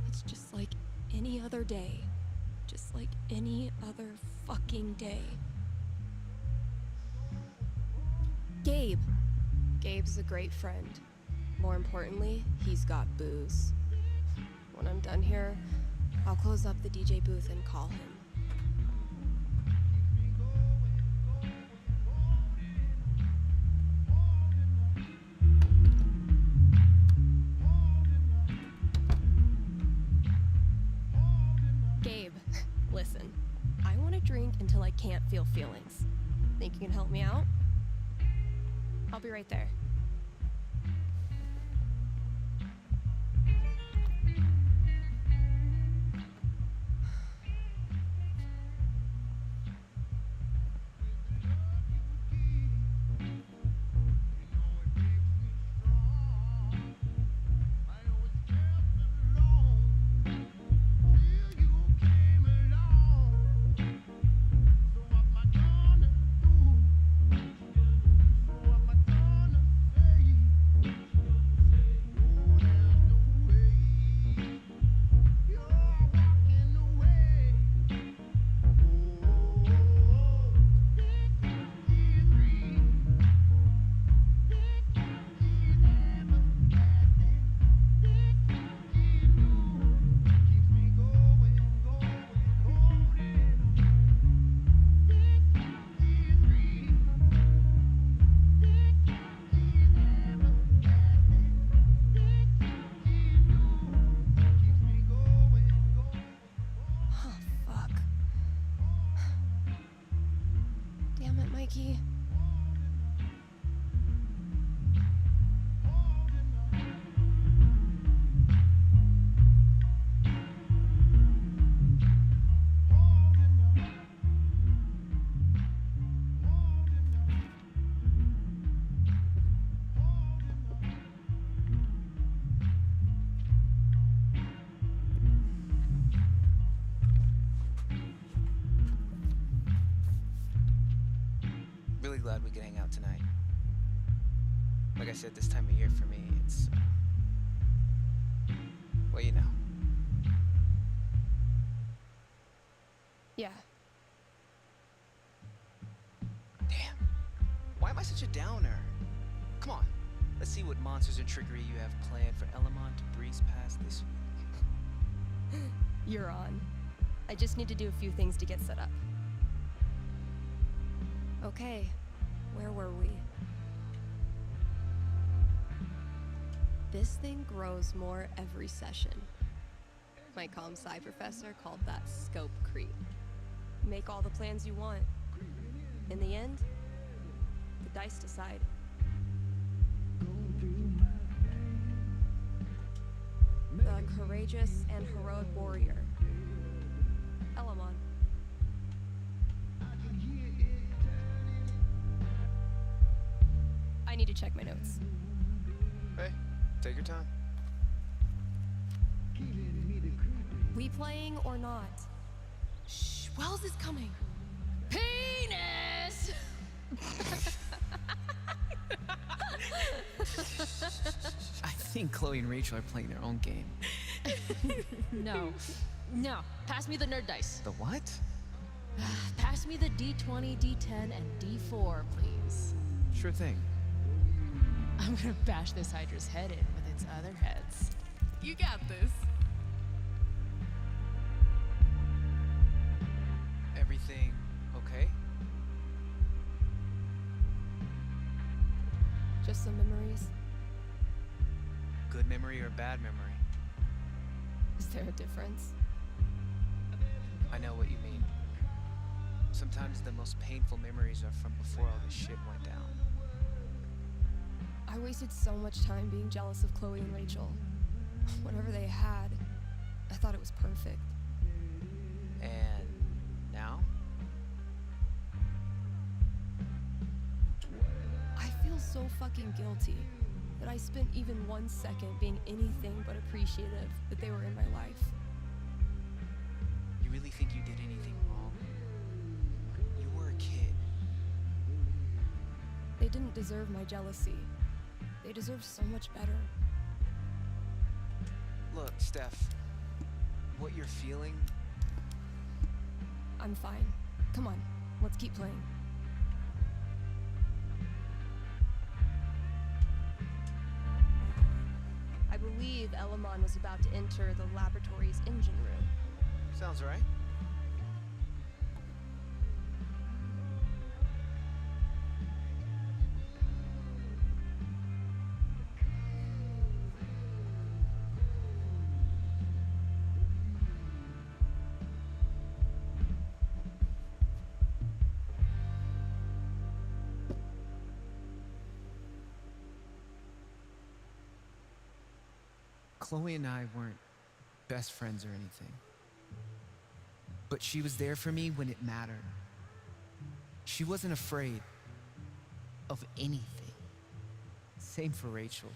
It's just like any other day. Just like any other fucking day. Gabe. Gabe's a great friend. More importantly, he's got booze. When I'm done here, I'll close up the DJ booth and call him. Gabe, listen. I want to drink until I can't feel feelings. Think you can help me out? I'll be right there. Mikey. Really glad we could hang out tonight. Like I said, this time of year for me, it's... well, you know. Yeah. Damn. Why am I such a downer? Come on. Let's see what monsters and trickery you have planned for Elamon to breeze past this week. You're on. I just need to do a few things to get set up. Okay, where were we? This thing grows more every session. My comp-sci professor called that scope creep. Make all the plans you want. In the end, the dice decide. The courageous and heroic warrior, Elamon. I need to check my notes. Hey, take your time. We playing or not? Shh, Wells is coming. Penis! I think Chloe and Rachel are playing their own game. No. No. Pass me the nerd dice. The what? Pass me the D20, D10, and D4, please. Sure thing. I'm gonna bash this Hydra's head in with its other heads. You got this. Everything okay? Just some memories. Good memory or bad memory? Is there a difference? I know what you mean. Sometimes the most painful memories are from before all this shit went down. I wasted so much time being jealous of Chloe and Rachel. Whatever they had, I thought it was perfect. And now? I feel so fucking guilty that I spent even 1 second being anything but appreciative that they were in my life. You really think you did anything wrong? You were a kid. They didn't deserve my jealousy. They deserve so much better. Look, Steph, what you're feeling... I'm fine. Come on, let's keep playing. I believe Elamon was about to enter the laboratory's engine room. Sounds right. Chloe and I weren't best friends or anything. But she was there for me when it mattered. She wasn't afraid of anything. Same for Rachel.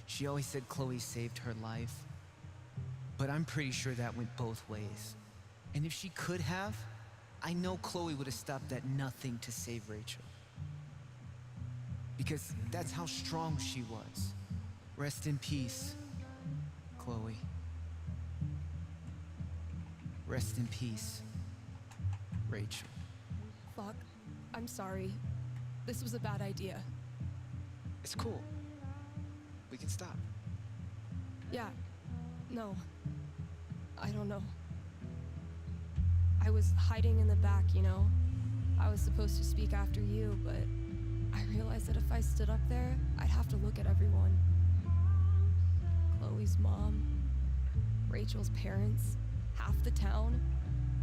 She always said Chloe saved her life. But I'm pretty sure that went both ways. And if she could have, I know Chloe would have stopped at nothing to save Rachel. Because that's how strong she was. Rest in peace, Chloe. Rest in peace, Rachel. Fuck. I'm sorry. This was a bad idea. It's cool. We can stop. Yeah. No. I don't know. I was hiding in the back, you know? I was supposed to speak after you, but I realized that if I stood up there, I'd have to look at everyone. Chloe's mom, Rachel's parents, half the town.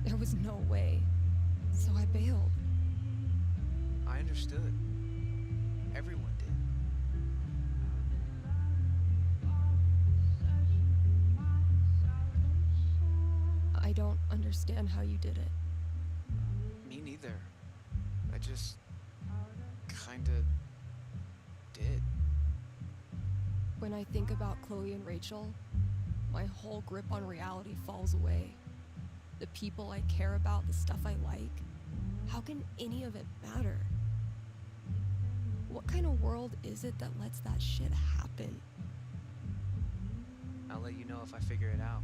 There was no way. So I bailed. I understood. Everyone did. I don't understand how you did it. Me neither. I just kinda did. When I think about Chloe and Rachel, my whole grip on reality falls away. The people I care about, the stuff I like, how can any of it matter? What kind of world is it that lets that shit happen? I'll let you know if I figure it out.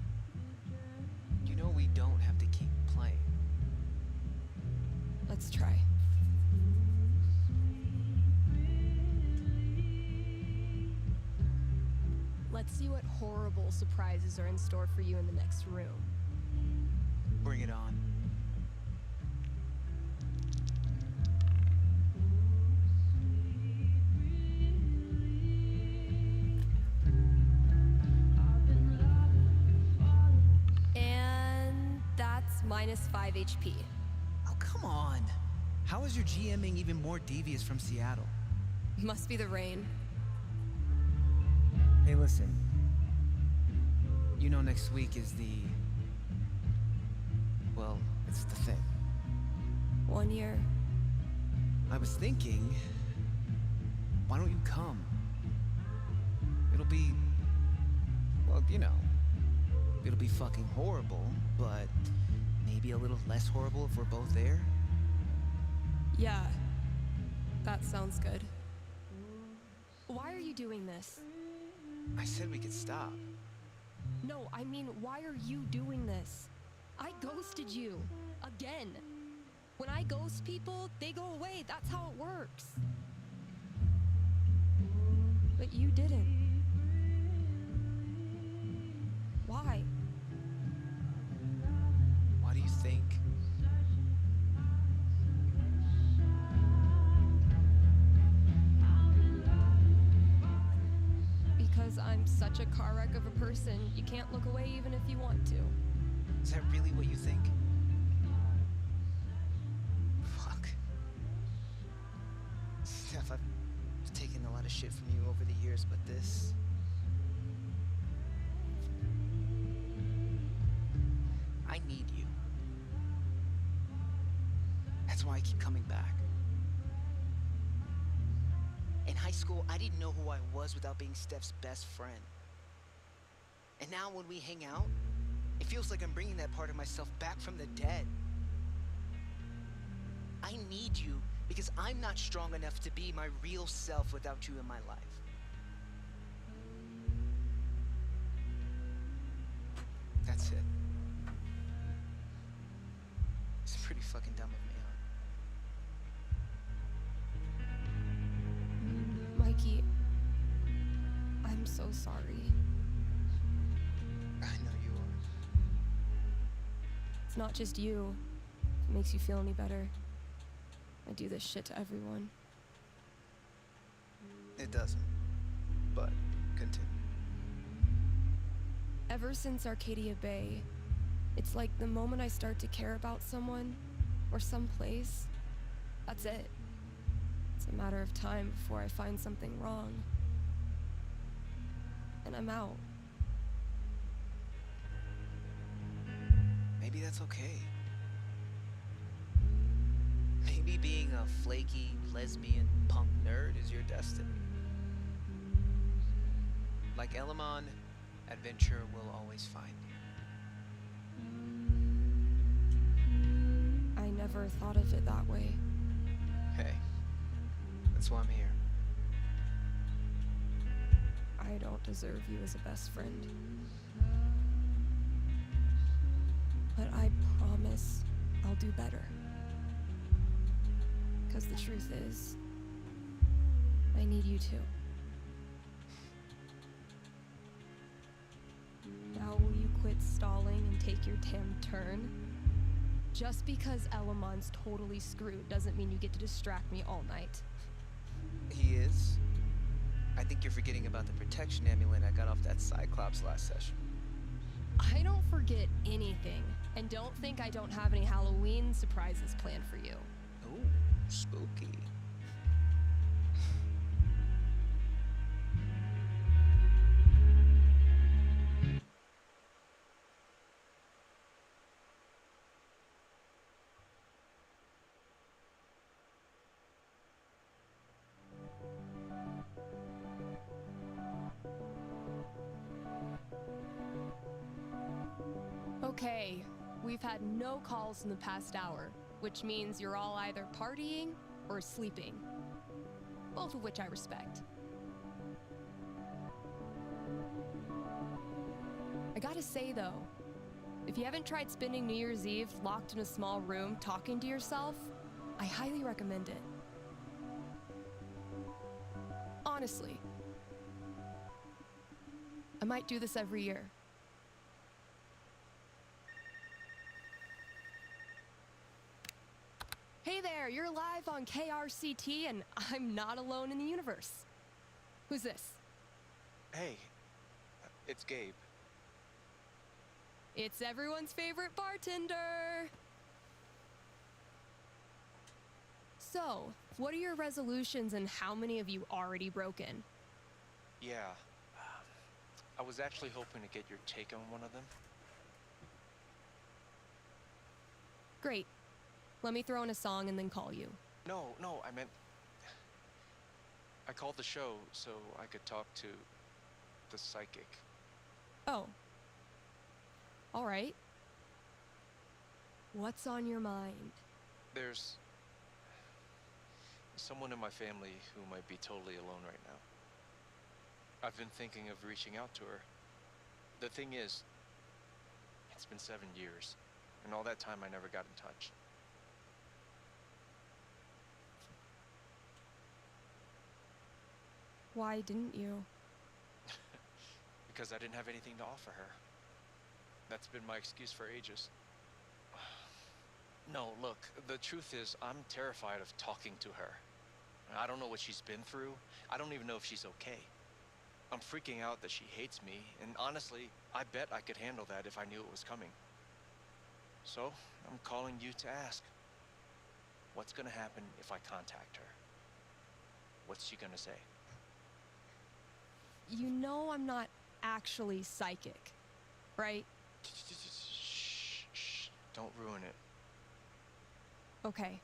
You know we don't have to keep playing. Let's try. Let's see what horrible surprises are in store for you in the next room. Bring it on. And that's -5 HP. Oh, come on. How is your GMing even more devious from Seattle? Must be the rain. Hey, listen. You know next week is well, it's the thing. 1 year. I was thinking, why don't you come? It'll be, well, you know, It'll be fucking horrible, but maybe a little less horrible if we're both there. Yeah, that sounds good. Why are you doing this? I said we could stop. No, I mean, why are you doing this? I ghosted you. Again. When I ghost people, they go away. That's how it works. But you didn't. Why? Why do you think? Because I'm such a car wreck of a person, you can't look away even if you want to. Is that really what you think? Fuck. Steph, I've taken a lot of shit from you over the years, but this... I need you. That's why I keep coming back. In high school, I didn't know who I was without being Steph's best friend. And now when we hang out, it feels like I'm bringing that part of myself back from the dead. I need you because I'm not strong enough to be my real self without you in my life. That's it. It's pretty fucking dumb of me, huh? Mikey, I'm so sorry. I know you are. It's not just you. If it makes you feel any better. I do this shit to everyone. It doesn't. But continue. Ever since Arcadia Bay, it's like the moment I start to care about someone or someplace, that's it. It's a matter of time before I find something wrong. And I'm out. Maybe that's okay. Maybe being a flaky, lesbian, punk nerd is your destiny. Like Elamon, adventure will always find you. I never thought of it that way. Hey, that's why I'm here. I don't deserve you as a best friend. But I promise I'll do better. Because the truth is, I need you too. Now will you quit stalling and take your damn turn? Just because Elamon's totally screwed doesn't mean you get to distract me all night. He is. I think you're forgetting about the protection amulet I got off that Cyclops last session. I don't forget anything, and don't think I don't have any Halloween surprises planned for you. Ooh, spooky. Okay, we've had no calls in the past hour, which means you're all either partying or sleeping. Both of which I respect. I gotta say though, if you haven't tried spending New Year's Eve locked in a small room talking to yourself, I highly recommend it. Honestly. I might do this every year. Hey there, you're live on KRCT and I'm not alone in the universe. Who's this? Hey, it's Gabe. It's everyone's favorite bartender. So, what are your resolutions and how many have you already broken? Yeah, I was actually hoping to get your take on one of them. Great. Let me throw in a song and then call you. No, I meant... I called the show so I could talk to the psychic. Oh. All right. What's on your mind? There's someone in my family who might be totally alone right now. I've been thinking of reaching out to her. The thing is, it's been 7 years, and all that time I never got in touch. Why didn't you? Because I didn't have anything to offer her. That's been my excuse for ages. No, look, the truth is, I'm terrified of talking to her. I don't know what she's been through. I don't even know if she's okay. I'm freaking out that she hates me, and honestly, I bet I could handle that if I knew it was coming. So, I'm calling you to ask, what's gonna happen if I contact her? What's she gonna say? You know I'm not actually psychic, right? Shh, don't ruin it. Okay.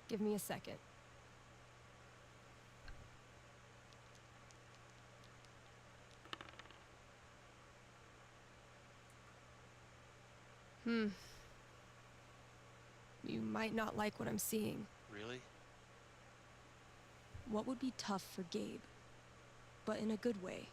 Give me a second. You might not like what I'm seeing. Really? What would be tough for Gabe, but in a good way?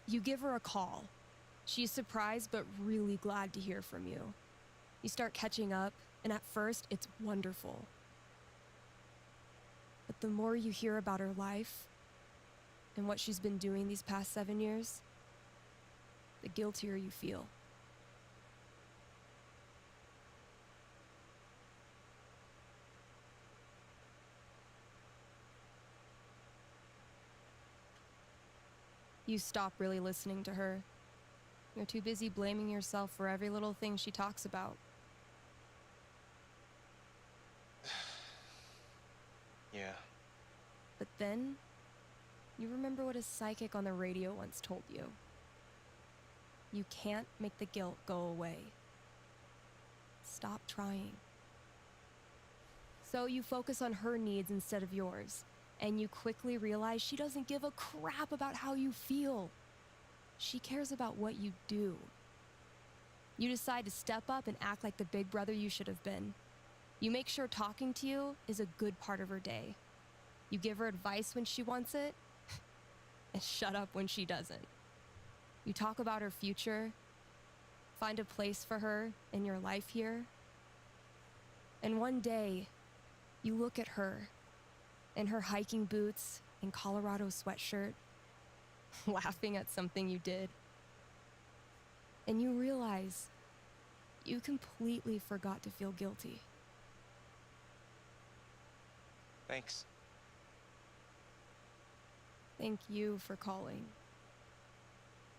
You give her a call. She's surprised but really glad to hear from you. You start catching up, and at first, it's wonderful. But the more you hear about her life and what she's been doing these past 7 years, the guiltier you feel. You stop really listening to her. You're too busy blaming yourself for every little thing she talks about. Yeah. But then, you remember what a psychic on the radio once told you. You can't make the guilt go away. Stop trying. So you focus on her needs instead of yours, and you quickly realize she doesn't give a crap about how you feel. She cares about what you do. You decide to step up and act like the big brother you should have been. You make sure talking to you is a good part of her day. You give her advice when she wants it, and shut up when she doesn't. You talk about her future, find a place for her in your life here. And one day, you look at her in her hiking boots and Colorado sweatshirt, laughing at something you did. And you realize you completely forgot to feel guilty. Thanks. Thank you for calling.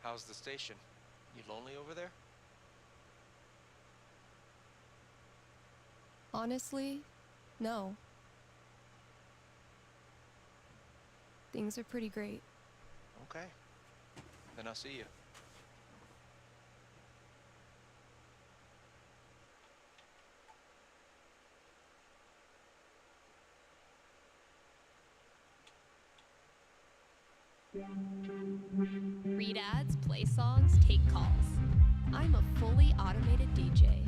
How's the station? You lonely over there? Honestly, no. Things are pretty great. Okay. Then I'll see you. Read ads, play songs, take calls. I'm a fully automated DJ.